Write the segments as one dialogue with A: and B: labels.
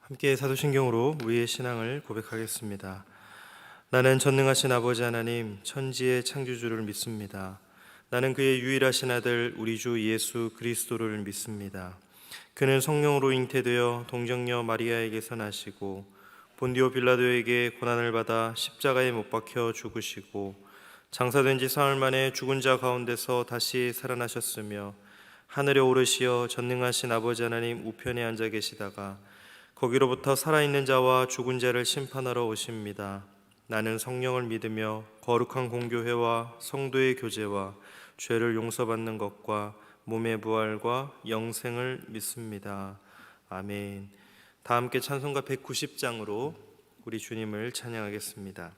A: 함께 사도신경으로 우리의 신앙을 고백하겠습니다. 나는 전능하신 아버지 하나님 천지의 창조주를 믿습니다. 나는 그의 유일하신 아들 우리 주 예수 그리스도를 믿습니다. 그는 성령으로 잉태되어 동정녀 마리아에게서 나시고 본디오 빌라도에게 고난을 받아 십자가에 못 박혀 죽으시고 장사된 지 사흘 만에 죽은 자 가운데서 다시 살아나셨으며 하늘에 오르시어 전능하신 아버지 하나님 우편에 앉아 계시다가 거기로부터 살아있는 자와 죽은 자를 심판하러 오십니다. 나는 성령을 믿으며 거룩한 공교회와 성도의 교제와 죄를 용서받는 것과 몸의 부활과 영생을 믿습니다. 아멘. 다 함께 찬송가 190장으로 우리 주님을 찬양하겠습니다.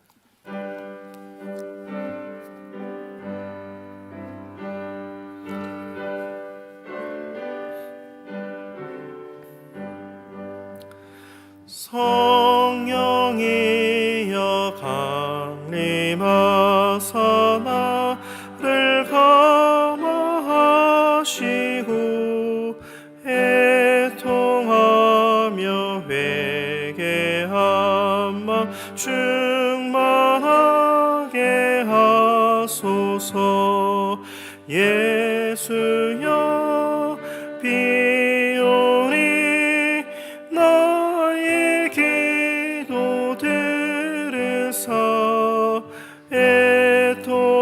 A: 성령이여 강림하사 나를 감화하시고 애통하며 회개한 마 충만하게 하소서. 예수여 비오니 나의 기도 들으사 애통하며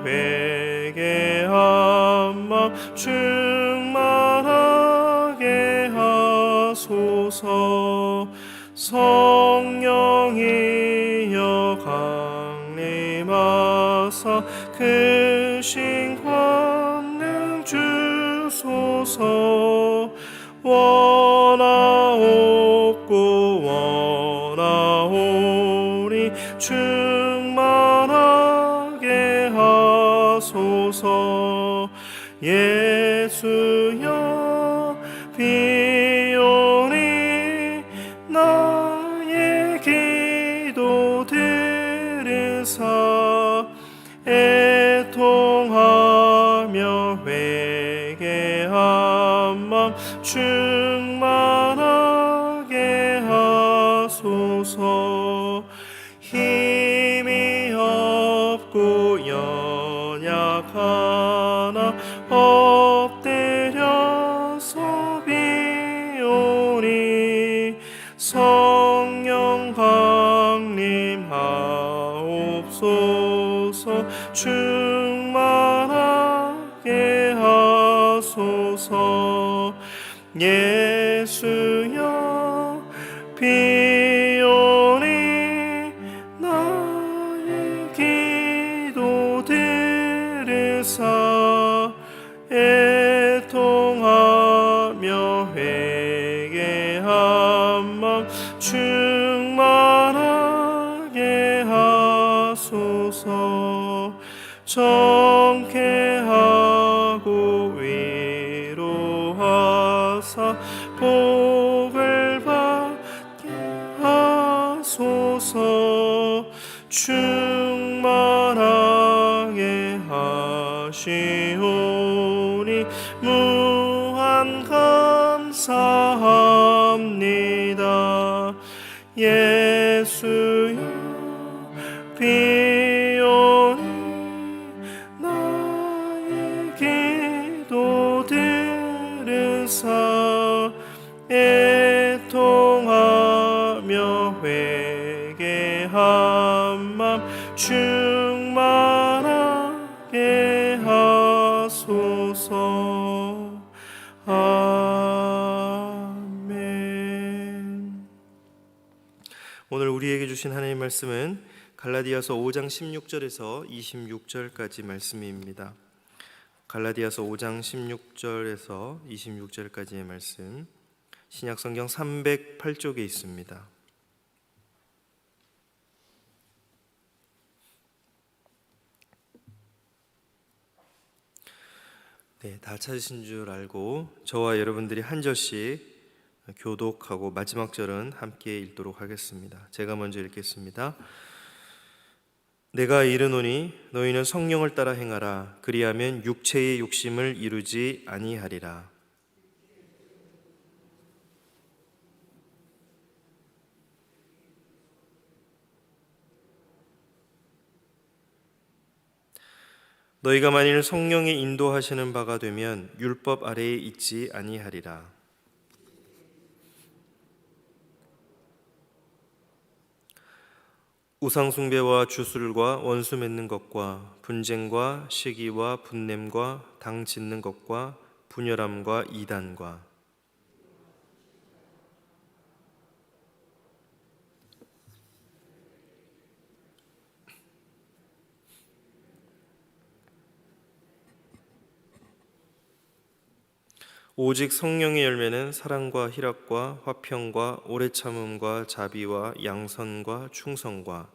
A: 회개한 마 충만하게 하소서. 성령이여 강림하사 크신 권능 주소서. 원하옵고 원하오니 충만하게 하소서. 예수여 비오니 나의 기도 들으사 애통하며 회개한 맘 충만하게 하소서. 힘이 없고 연약하나 엎드려서 비오니 성령 강림하옵소서. 충만하게 하소서. 예수여 비오니 나의 기도 들으사 애통하며 회개한 맘 충만하게 하소서. 정케하고 위로하사 복을 받게 하소서. 충만하게 하시오니 무한 감사합니다. 예수여 비오니 나의 기도 들으사 애통하며 회개한 맘 충만하게 하소서. 아멘. 오늘 우리에게 주신 하나님의 말씀은 갈라디아서 5장 16절에서 26절까지 말씀입니다. 갈라디아서 5장 16절에서 26절까지의 말씀, 신약성경 308쪽에 있습니다. 네, 다 찾으신 줄 알고 저와 여러분들이 한 절씩 교독하고 마지막 절은 함께 읽도록 하겠습니다. 제가 먼저 읽겠습니다. 내가 이르노니 너희는 성령을 따라 행하라. 그리하면 육체의 욕심을 이루지 아니하리라. 너희가 만일 성령이 인도하시는 바가 되면 율법 아래에 있지 아니하리라. 우상 숭배와 주술과 원수 맺는 것과 분쟁과 시기와 분냄과 당 짓는 것과 분열함과 이단과 오직 성령의 열매는 사랑과 희락과 화평과 오래 참음과 자비와 양선과 충성과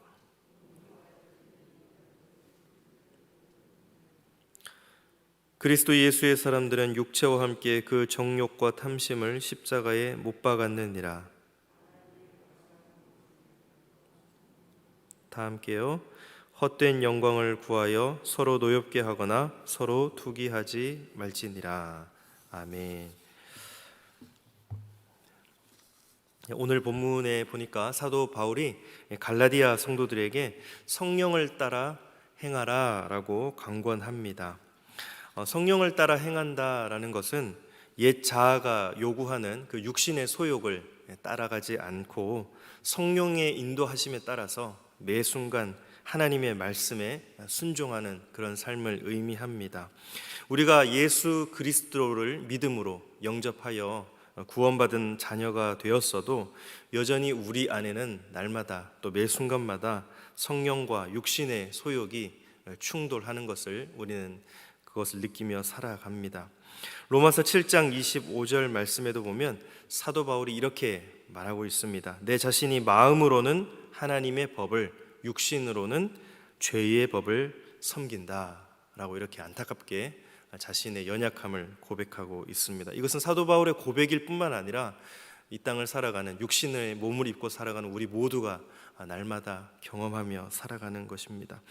A: 그리스도 예수의 사람들은 육체와 함께 그 정욕과 탐심을 십자가에 못 박았느니라. 다 함께요. 헛된 영광을 구하여 서로 노엽게 하거나 서로 투기하지 말지니라. 아멘. 오늘 본문에 보니까 사도 바울이 갈라디아 성도들에게 성령을 따라 행하라 라고 강권합니다. 성령을 따라 행한다라는 것은 옛 자아가 요구하는 그 육신의 소욕을 따라가지 않고 성령의 인도하심에 따라서 매 순간 하나님의 말씀에 순종하는 그런 삶을 의미합니다. 우리가 예수 그리스도를 믿음으로 영접하여 구원받은 자녀가 되었어도 여전히 우리 안에는 날마다 또 매 순간마다 성령과 육신의 소욕이 충돌하는 것을 우리는 그것을 느끼며 살아갑니다. 로마서 7장 25절 말씀에도 보면 사도 바울이 이렇게 말하고 있습니다. 내 자신이 마음으로는 하나님의 법을, 육신으로는 죄의 법을 섬긴다 라고 이렇게 안타깝게 자신의 연약함을 고백하고 있습니다. 이것은 사도 바울의 고백일 뿐만 아니라 이 땅을 살아가는, 육신의 몸을 입고 살아가는 우리 모두가 날마다 경험하며 살아가는 것입니다.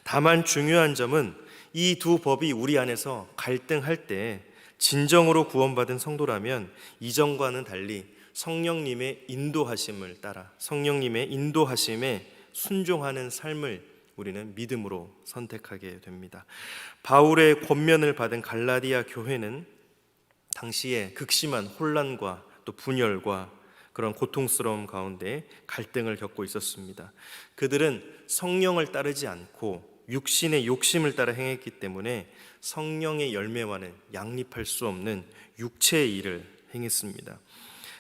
A: 다만 중요한 점은 이 두 법이 우리 안에서 갈등할 때 진정으로 구원받은 성도라면 이전과는 달리 성령님의 인도하심을 따라 성령님의 인도하심에 순종하는 삶을 우리는 믿음으로 선택하게 됩니다. 바울의 권면을 받은 갈라디아 교회는 당시에 극심한 혼란과 또 분열과 그런 고통스러움 가운데 갈등을 겪고 있었습니다. 그들은 성령을 따르지 않고 육신의 욕심을 따라 행했기 때문에 성령의 열매와는 양립할 수 없는 육체의 일을 행했습니다.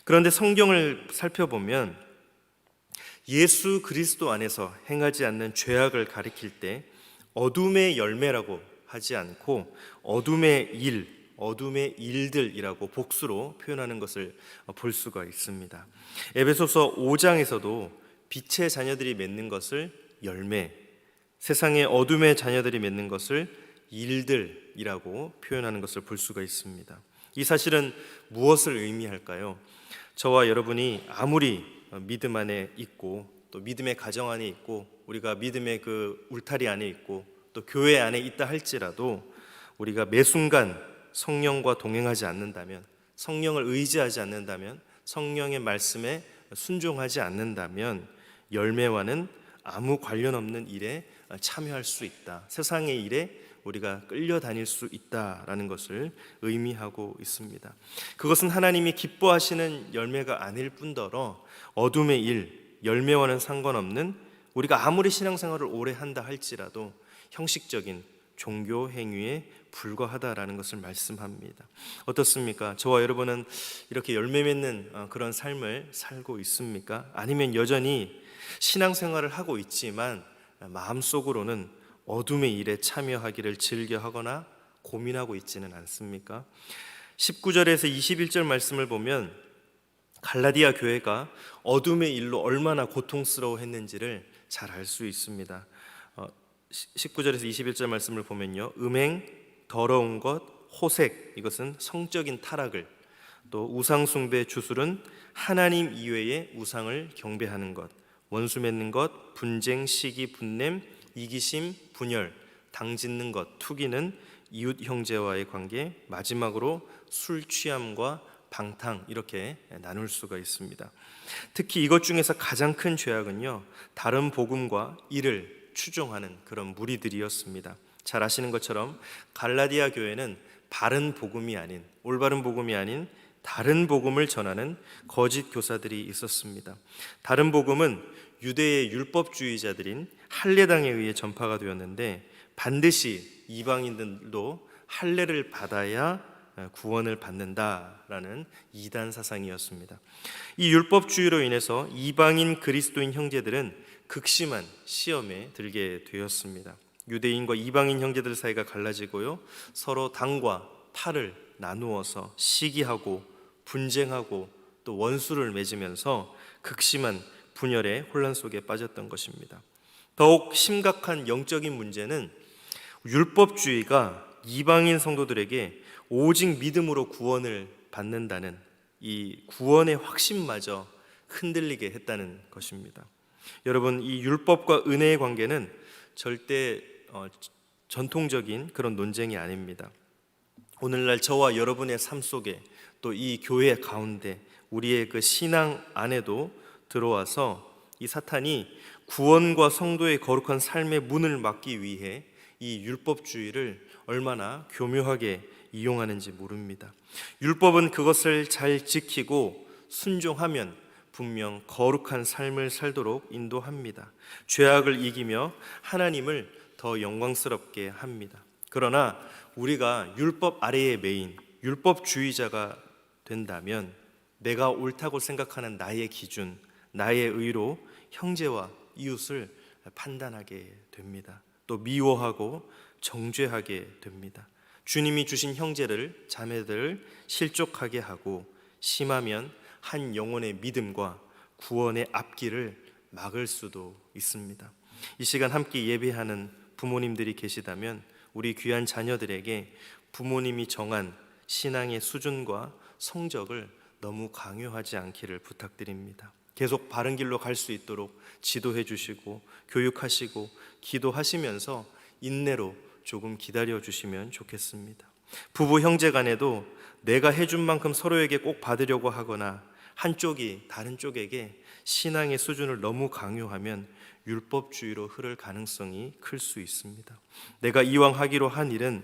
A: 그런데 성경을 살펴보면 예수 그리스도 안에서 행하지 않는 죄악을 가리킬 때 어둠의 열매라고 하지 않고 어둠의 일, 어둠의 일들이라고 복수로 표현하는 것을 볼 수가 있습니다. 에베소서 5장에서도 빛의 자녀들이 맺는 것을 열매, 세상의 어둠의 자녀들이 맺는 것을 일들이라고 표현하는 것을 볼 수가 있습니다. 이 사실은 무엇을 의미할까요? 저와 여러분이 아무리 믿음 안에 있고 또 믿음의 가정 안에 있고 우리가 믿음의 그 울타리 안에 있고 또 교회 안에 있다 할지라도 우리가 매 순간 성령과 동행하지 않는다면, 성령을 의지하지 않는다면, 성령의 말씀에 순종하지 않는다면 열매와는 아무 관련 없는 일에 참여할 수 있다. 세상의 일에 우리가 끌려다닐 수 있다라는 것을 의미하고 있습니다. 그것은 하나님이 기뻐하시는 열매가 아닐 뿐더러 어둠의 일, 열매와는 상관없는 우리가 아무리 신앙생활을 오래 한다 할지라도 형식적인 종교 행위에 불과하다라는 것을 말씀합니다. 어떻습니까? 저와 여러분은 이렇게 열매 맺는 그런 삶을 살고 있습니까? 아니면 여전히 신앙생활을 하고 있지만 마음속으로는 어둠의 일에 참여하기를 즐겨하거나 고민하고 있지는 않습니까? 19절에서 21절 말씀을 보면 갈라디아 교회가 어둠의 일로 얼마나 고통스러워했는지를 잘 알 수 있습니다. 19절에서 21절 말씀을 보면요, 음행, 더러운 것, 호색, 이것은 성적인 타락을, 또 우상 숭배, 주술은 하나님 이외의 우상을 경배하는 것, 원수 맺는 것, 분쟁, 시기, 분냄, 이기심, 분열, 당 짓는 것, 투기는 이웃 형제와의 관계, 마지막으로 술 취함과 방탕, 이렇게 나눌 수가 있습니다. 특히 이것 중에서 가장 큰 죄악은요, 다른 복음과 이를 추종하는 그런 무리들이었습니다. 잘 아시는 것처럼 갈라디아 교회는 바른 복음이 아닌, 올바른 복음이 아닌 다른 복음을 전하는 거짓 교사들이 있었습니다. 다른 복음은 유대의 율법주의자들인 할례당에 의해 전파가 되었는데 반드시 이방인들도 할례를 받아야 구원을 받는다라는 이단 사상이었습니다. 이 율법주의로 인해서 이방인 그리스도인 형제들은 극심한 시험에 들게 되었습니다. 유대인과 이방인 형제들 사이가 갈라지고요, 서로 당과 탈을 나누어서 시기하고 분쟁하고 또 원수를 맺으면서 극심한 분열의 혼란 속에 빠졌던 것입니다. 더욱 심각한 영적인 문제는 율법주의가 이방인 성도들에게 오직 믿음으로 구원을 받는다는 이 구원의 확신마저 흔들리게 했다는 것입니다. 여러분, 이 율법과 은혜의 관계는 절대 전통적인 그런 논쟁이 아닙니다. 오늘날 저와 여러분의 삶 속에 또 이 교회 가운데 우리의 그 신앙 안에도 들어와서 이 사탄이 구원과 성도의 거룩한 삶의 문을 막기 위해 이 율법주의를 얼마나 교묘하게 이용하는지 모릅니다. 율법은 그것을 잘 지키고 순종하면 분명 거룩한 삶을 살도록 인도합니다. 죄악을 이기며 하나님을 더 영광스럽게 합니다. 그러나 우리가 율법 아래에 매인 율법주의자가 된다면 내가 옳다고 생각하는 나의 기준, 나의 의로 형제와 이웃을 판단하게 됩니다. 또 미워하고 정죄하게 됩니다. 주님이 주신 형제를, 자매들을 실족하게 하고 심하면 한 영혼의 믿음과 구원의 앞길을 막을 수도 있습니다. 이 시간 함께 예배하는 부모님들이 계시다면 우리 귀한 자녀들에게 부모님이 정한 신앙의 수준과 성적을 너무 강요하지 않기를 부탁드립니다. 계속 바른 길로 갈 수 있도록 지도해 주시고 교육하시고 기도하시면서 인내로 조금 기다려 주시면 좋겠습니다. 부부 형제 간에도 내가 해준 만큼 서로에게 꼭 받으려고 하거나 한쪽이 다른 쪽에게 신앙의 수준을 너무 강요하면 율법주의로 흐를 가능성이 클 수 있습니다. 내가 이왕 하기로 한 일은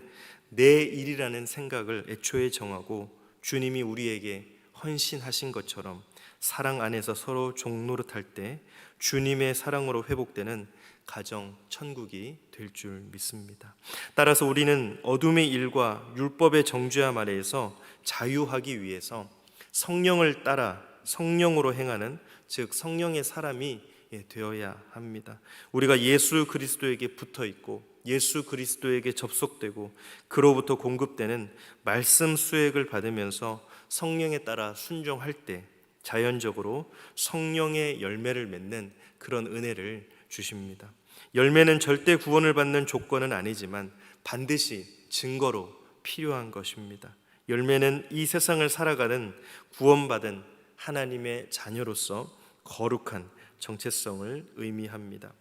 A: 내 일이라는 생각을 애초에 정하고 주님이 우리에게 헌신하신 것처럼 사랑 안에서 서로 종노릇할 때 주님의 사랑으로 회복되는 가정 천국이 될 줄 믿습니다. 따라서 우리는 어둠의 일과 율법의 정죄함 아래에서 자유하기 위해서 성령을 따라 성령으로 행하는, 즉 성령의 사람이 되어야 합니다. 우리가 예수 그리스도에게 붙어 있고 예수 그리스도에게 접속되고 그로부터 공급되는 말씀 수액을 받으면서 성령에 따라 순종할 때 자연적으로 성령의 열매를 맺는 그런 은혜를 주십니다. 열매는 절대 구원을 받는 조건은 아니지만 반드시 증거로 필요한 것입니다. 열매는 이 세상을 살아가는 구원받은 하나님의 자녀로서 거룩한 정체성을 의미합니다.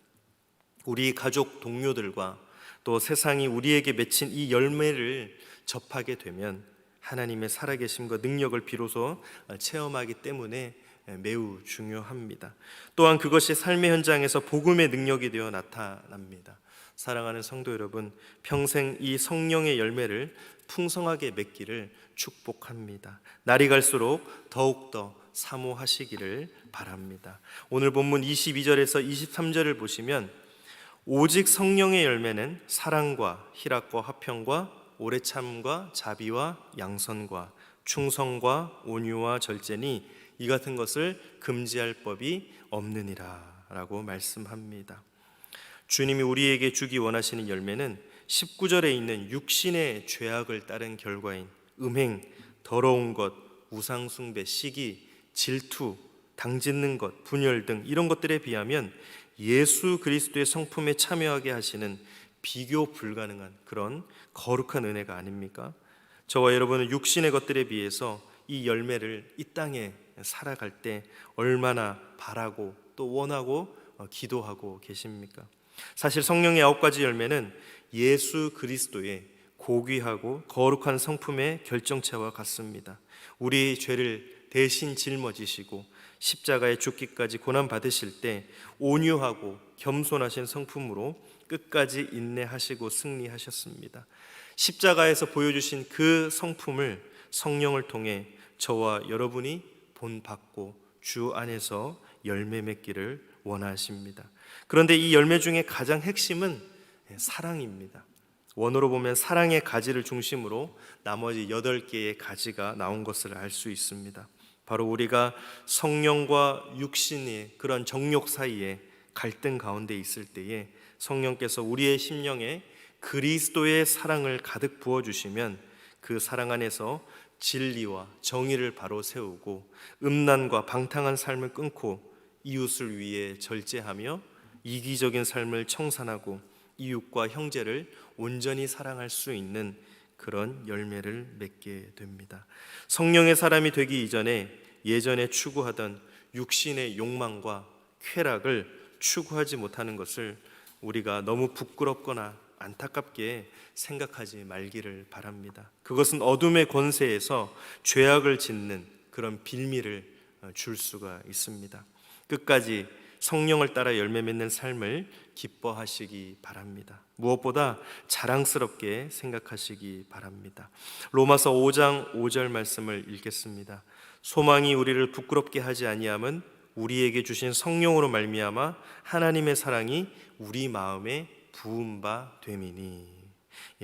A: 우리 가족 동료들과 또 세상이 우리에게 맺힌 이 열매를 접하게 되면 하나님의 살아계심과 능력을 비로소 체험하기 때문에 매우 중요합니다. 또한 그것이 삶의 현장에서 복음의 능력이 되어 나타납니다. 사랑하는 성도 여러분, 평생 이 성령의 열매를 풍성하게 맺기를 축복합니다. 날이 갈수록 더욱더 사모하시기를 바랍니다. 오늘 본문 22절에서 23절을 보시면 오직 성령의 열매는 사랑과 희락과 화평과 오래 참음과 자비와 양선과 충성과 온유와 절제니 이 같은 것을 금지할 법이 없느니라 라고 말씀합니다. 주님이 우리에게 주기 원하시는 열매는 19절에 있는 육신의 죄악을 따른 결과인 음행, 더러운 것, 우상숭배, 시기, 질투, 당짓는 것, 분열 등 이런 것들에 비하면 예수 그리스도의 성품에 참여하게 하시는 비교 불가능한 그런 거룩한 은혜가 아닙니까? 저와 여러분은 육신의 것들에 비해서 이 열매를 이 땅에 살아갈 때 얼마나 바라고 또 원하고 기도하고 계십니까? 사실 성령의 9가지 열매는 예수 그리스도의 고귀하고 거룩한 성품의 결정체와 같습니다. 우리 죄를 대신 짊어지시고 십자가에 죽기까지 고난 받으실 때 온유하고 겸손하신 성품으로 끝까지 인내하시고 승리하셨습니다. 십자가에서 보여주신 그 성품을 성령을 통해 저와 여러분이 본받고 주 안에서 열매 맺기를 원하십니다. 그런데 이 열매 중에 가장 핵심은 사랑입니다. 원어로 보면 사랑의 가지를 중심으로 나머지 8개의 가지가 나온 것을 알 수 있습니다. 바로 우리가 성령과 육신의 그런 정욕 사이에 갈등 가운데 있을 때에 성령께서 우리의 심령에 그리스도의 사랑을 가득 부어주시면 그 사랑 안에서 진리와 정의를 바로 세우고 음란과 방탕한 삶을 끊고 이웃을 위해 절제하며 이기적인 삶을 청산하고 이웃과 형제를 온전히 사랑할 수 있는 그런 열매를 맺게 됩니다. 성령의 사람이 되기 이전에 예전에 추구하던 육신의 욕망과 쾌락을 추구하지 못하는 것을 우리가 너무 부끄럽거나 안타깝게 생각하지 말기를 바랍니다. 그것은 어둠의 권세에서 죄악을 짓는 그런 빌미를 줄 수가 있습니다. 끝까지 성령을 따라 열매 맺는 삶을 기뻐하시기 바랍니다. 무엇보다 자랑스럽게 생각하시기 바랍니다. 로마서 5장 5절 말씀을 읽겠습니다. 소망이 우리를 부끄럽게 하지 아니함은 우리에게 주신 성령으로 말미암아 하나님의 사랑이 우리 마음에 부은 바 됨이니.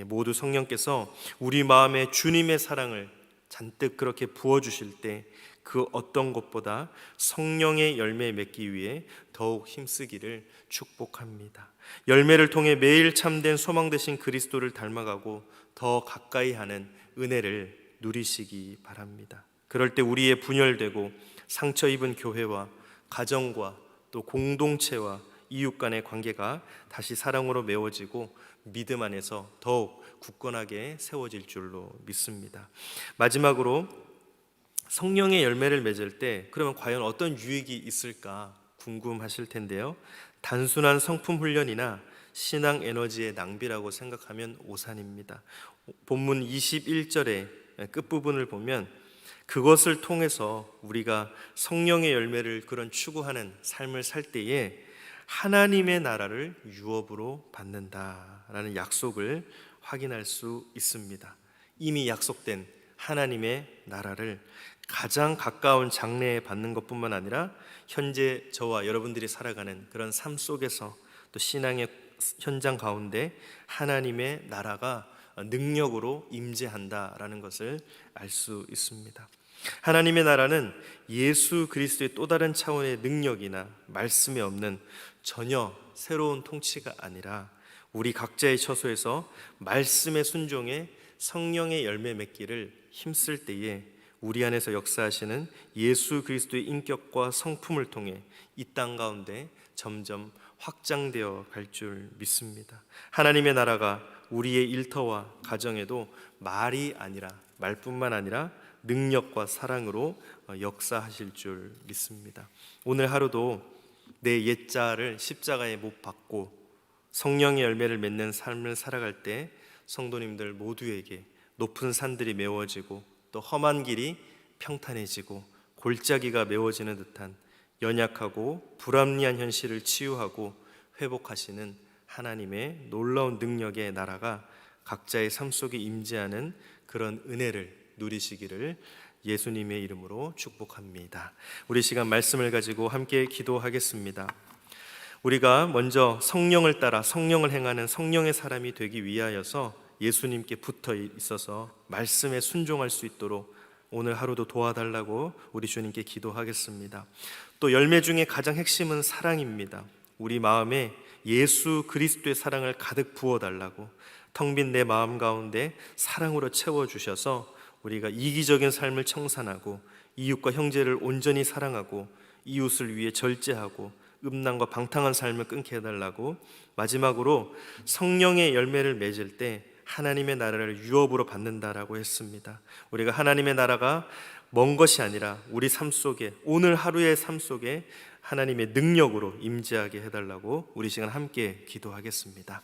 A: 모두 성령께서 우리 마음에 주님의 사랑을 잔뜩 그렇게 부어주실 때 그 어떤 것보다 성령의 열매 맺기 위해 더욱 힘쓰기를 축복합니다. 열매를 통해 매일 참된 소망 되신 그리스도를 닮아가고 더 가까이 하는 은혜를 누리시기 바랍니다. 그럴 때 우리의 분열되고 상처 입은 교회와 가정과 또 공동체와 이웃 간의 관계가 다시 사랑으로 메워지고 믿음 안에서 더욱 굳건하게 세워질 줄로 믿습니다. 마지막으로 성령의 열매를 맺을 때 그러면 과연 어떤 유익이 있을까 궁금하실 텐데요. 단순한 성품 훈련이나 신앙 에너지의 낭비라고 생각하면 오산입니다. 본문 21절의 끝부분을 보면 그것을 통해서 우리가 성령의 열매를 그런 추구하는 삶을 살 때에 하나님의 나라를 유업으로 받는다라는 약속을 확인할 수 있습니다. 이미 약속된 하나님의 나라를 가장 가까운 장래에 받는 것뿐만 아니라 현재 저와 여러분들이 살아가는 그런 삶 속에서 또 신앙의 현장 가운데 하나님의 나라가 능력으로 임재한다라는 것을 알 수 있습니다. 하나님의 나라는 예수 그리스도의 또 다른 차원의 능력이나 말씀에 없는 전혀 새로운 통치가 아니라 우리 각자의 처소에서 말씀에 순종해 성령의 열매 맺기를 힘쓸 때에 우리 안에서 역사하시는 예수 그리스도의 인격과 성품을 통해 이 땅 가운데 점점 확장되어 갈 줄 믿습니다. 하나님의 나라가 우리의 일터와 가정에도 말뿐만 아니라 능력과 사랑으로 역사하실 줄 믿습니다. 오늘 하루도 내 옛자를 십자가에 못 박고 성령의 열매를 맺는 삶을 살아갈 때 성도님들 모두에게 높은 산들이 메워지고 또 험한 길이 평탄해지고 골짜기가 메워지는 듯한 연약하고 불합리한 현실을 치유하고 회복하시는 하나님의 놀라운 능력의 나라가 각자의 삶 속에 임재하는 그런 은혜를 누리시기를 예수님의 이름으로 축복합니다. 우리 시간 말씀을 가지고 함께 기도하겠습니다. 우리가 먼저 성령을 따라 성령을 행하는 성령의 사람이 되기 위하여서 예수님께 붙어 있어서 말씀에 순종할 수 있도록 오늘 하루도 도와달라고 우리 주님께 기도하겠습니다. 또 열매 중에 가장 핵심은 사랑입니다. 우리 마음에 예수 그리스도의 사랑을 가득 부어달라고 텅 빈 내 마음 가운데 사랑으로 채워주셔서 우리가 이기적인 삶을 청산하고 이웃과 형제를 온전히 사랑하고 이웃을 위해 절제하고 음란과 방탕한 삶을 끊게 해달라고 마지막으로 성령의 열매를 맺을 때 하나님의 나라를 유업으로 받는다라고 했습니다. 우리가 하나님의 나라가 먼 것이 아니라 우리 삶 속에 오늘 하루의 삶 속에 하나님의 능력으로 임재하게 해달라고 우리 시간 함께 기도하겠습니다.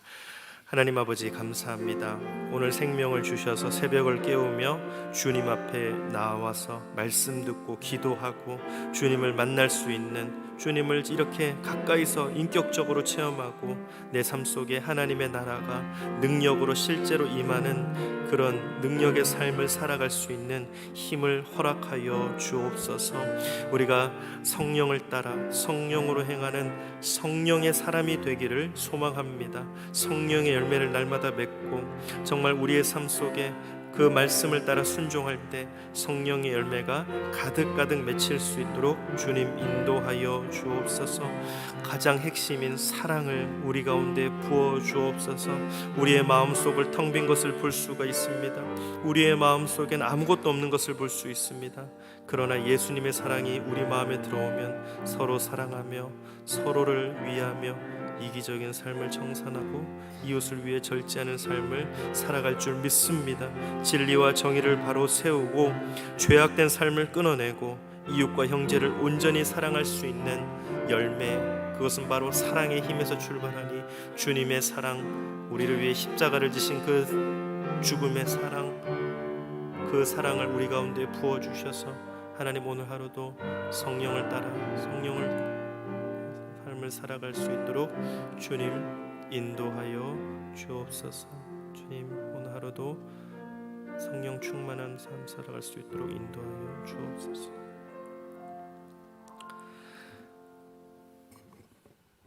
A: 하나님 아버지 감사합니다. 오늘 생명을 주셔서 새벽을 깨우며 주님 앞에 나와서 말씀 듣고 기도하고 주님을 만날 수 있는 주님을 이렇게 가까이서 인격적으로 체험하고 내 삶 속에 하나님의 나라가 능력으로 실제로 임하는 그런 능력의 삶을 살아갈 수 있는 힘을 허락하여 주옵소서. 우리가 성령을 따라 성령으로 행하는 성령의 사람이 되기를 소망합니다. 성령의 열매를 날마다 맺고 정말 우리의 삶 속에 그 말씀을 따라 순종할 때 성령의 열매가 가득가득 맺힐 수 있도록 주님 인도하여 주옵소서. 가장 핵심인 사랑을 우리 가운데 부어 주옵소서. 우리의 마음속을 텅 빈 것을 볼 수가 있습니다. 우리의 마음속엔 아무것도 없는 것을 볼 수 있습니다. 그러나 예수님의 사랑이 우리 마음에 들어오면 서로 사랑하며 서로를 위하며 이기적인 삶을 청산하고 이웃을 위해 절제하는 삶을 살아갈 줄 믿습니다. 진리와 정의를 바로 세우고 죄악된 삶을 끊어내고 이웃과 형제를 온전히 사랑할 수 있는 열매, 그것은 바로 사랑의 힘에서 출발하니 주님의 사랑, 우리를 위해 십자가를 지신 그 죽음의 사랑, 그 사랑을 우리 가운데 부어주셔서 하나님 오늘 하루도 성령을 따라 성령을 삶을 살아갈 수 있도록 주님 인도하여 주옵소서. 주님 오늘 하루도 성령 충만한 삶 살아갈 수 있도록 인도하여 주옵소서.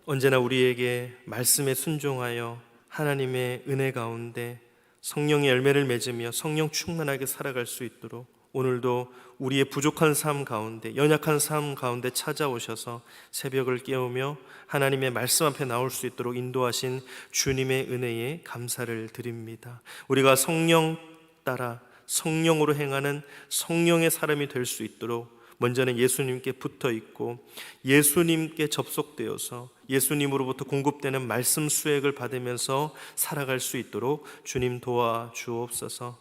A: 언제나 우리에게 말씀에 순종하여 하나님의 은혜 가운데 성령의 열매를 맺으며 성령 충만하게 살아갈 수 있도록 오늘도 우리의 부족한 삶 가운데, 연약한 삶 가운데 찾아오셔서 새벽을 깨우며 하나님의 말씀 앞에 나올 수 있도록 인도하신 주님의 은혜에 감사를 드립니다. 우리가 성령 따라 성령으로 행하는 성령의 사람이 될 수 있도록 먼저는 예수님께 붙어 있고 예수님께 접속되어서 예수님으로부터 공급되는 말씀 수액을 받으면서 살아갈 수 있도록 주님 도와 주옵소서.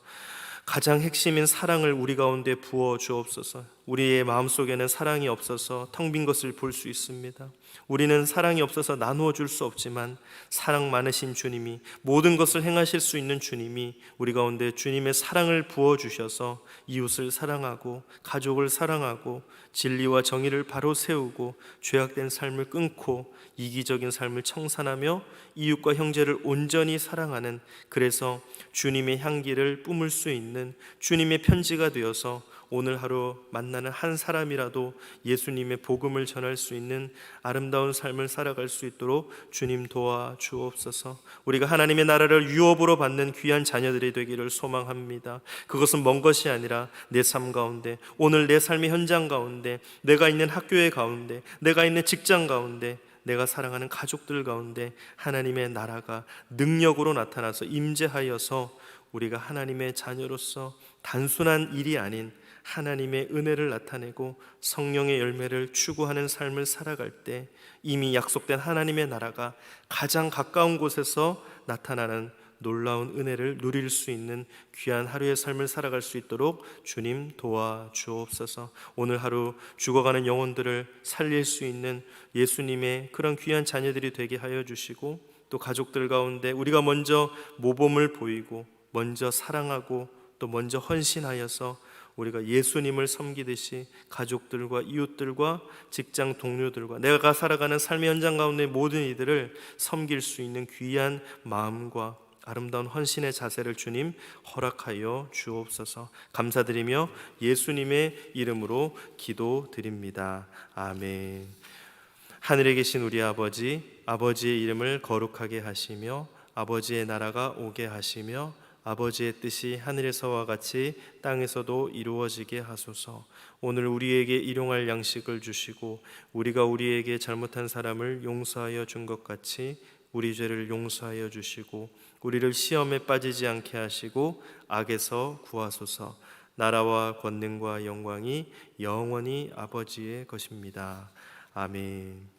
A: 가장 핵심인 사랑을 우리 가운데 부어 주옵소서. 우리의 마음속에는 사랑이 없어서 텅 빈 것을 볼 수 있습니다. 우리는 사랑이 없어서 나누어 줄 수 없지만 사랑 많으신 주님이, 모든 것을 행하실 수 있는 주님이 우리 가운데 주님의 사랑을 부어 주셔서 이웃을 사랑하고 가족을 사랑하고 진리와 정의를 바로 세우고 죄악된 삶을 끊고 이기적인 삶을 청산하며 이웃과 형제를 온전히 사랑하는, 그래서 주님의 향기를 뿜을 수 있는 주님의 편지가 되어서 오늘 하루 만나는 한 사람이라도 예수님의 복음을 전할 수 있는 아름다운 삶을 살아갈 수 있도록 주님 도와 주옵소서. 우리가 하나님의 나라를 유업으로 받는 귀한 자녀들이 되기를 소망합니다. 그것은 먼 것이 아니라 내 삶 가운데, 오늘 내 삶의 현장 가운데, 내가 있는 학교의 가운데, 내가 있는 직장 가운데, 내가 사랑하는 가족들 가운데 하나님의 나라가 능력으로 나타나서 임재하여서 우리가 하나님의 자녀로서 단순한 일이 아닌 하나님의 은혜를 나타내고 성령의 열매를 추구하는 삶을 살아갈 때 이미 약속된 하나님의 나라가 가장 가까운 곳에서 나타나는 놀라운 은혜를 누릴 수 있는 귀한 하루의 삶을 살아갈 수 있도록 주님 도와 주옵소서. 오늘 하루 죽어가는 영혼들을 살릴 수 있는 예수님의 그런 귀한 자녀들이 되게 하여 주시고, 또 가족들 가운데 우리가 먼저 모범을 보이고 먼저 사랑하고 또 먼저 헌신하여서 우리가 예수님을 섬기듯이 가족들과 이웃들과 직장 동료들과 내가 살아가는 삶의 현장 가운데 모든 이들을 섬길 수 있는 귀한 마음과 아름다운 헌신의 자세를 주님 허락하여 주옵소서. 감사드리며 예수님의 이름으로 기도드립니다. 아멘. 하늘에 계신 우리 아버지, 아버지의 이름을 거룩하게 하시며 아버지의 나라가 오게 하시며 아버지의 뜻이 하늘에서와 같이 땅에서도 이루어지게 하소서. 오늘 우리에게 일용할 양식을 주시고 우리가 우리에게 잘못한 사람을 용서하여 준 것 같이 우리 죄를 용서하여 주시고 우리를 시험에 빠지지 않게 하시고 악에서 구하소서. 나라와 권능과 영광이 영원히 아버지의 것입니다. 아멘.